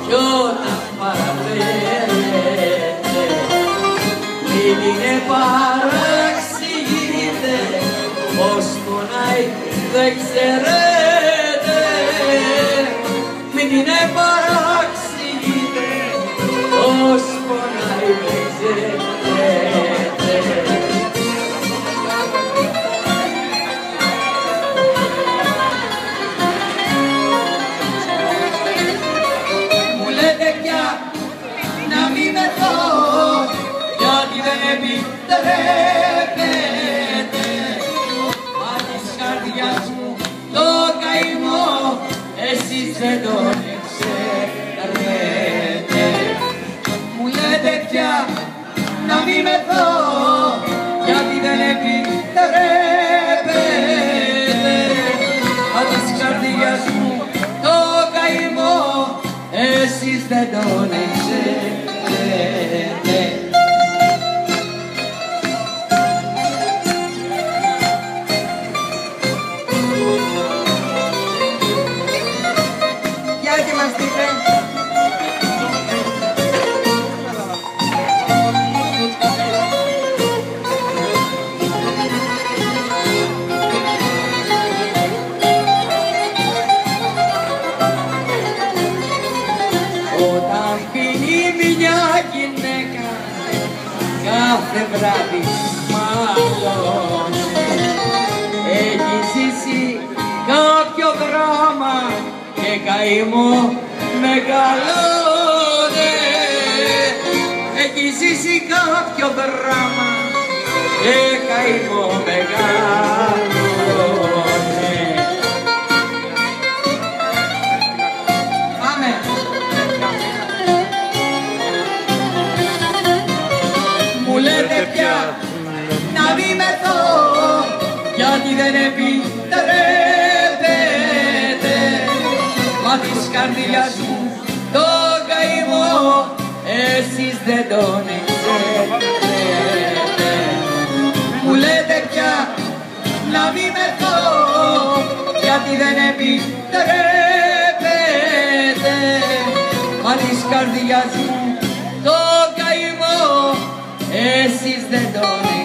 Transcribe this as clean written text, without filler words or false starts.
κι όταν παραφέρετε μην είναι παραξηγείτε, πως πονάει δεν ξέρετε. Μην είναι παραξηγείτε, πως πονάει δεν ξέρετε. Μου λέτε πια να μην μεθώ, γιατί δεν επιτρέπετε. Μα της καρδιάς μου το καημό εσείς δεν τον ξέρετε. Μου λέτε πια να μην μεθώ, γιατί δεν επιτρέπετε. Μα της καρδιάς μου το καημό εσείς δεν τον ξέρετε. Και μας δείτε. Όταν πίνει μια γυναίκα κάθε βράδυ μάλλον έχει ζήσει κάποιο δράμα και καημό μεγαλώνε. Έχει ζήσει κάποιο δράμα και καημό μεγαλώνε. Πάμε. Μου λέτε πια να μην μεθώ, γιατί δεν επιτρέπετε. Μα της καρδιάς μου το καημό εσείς δεν τον ξέρετε. Μου λέτε πια να μην μεθώ, γιατί δεν επιτρέπετε. Μα της καρδιάς μου το καημό εσείς δεν τον ξέρετε.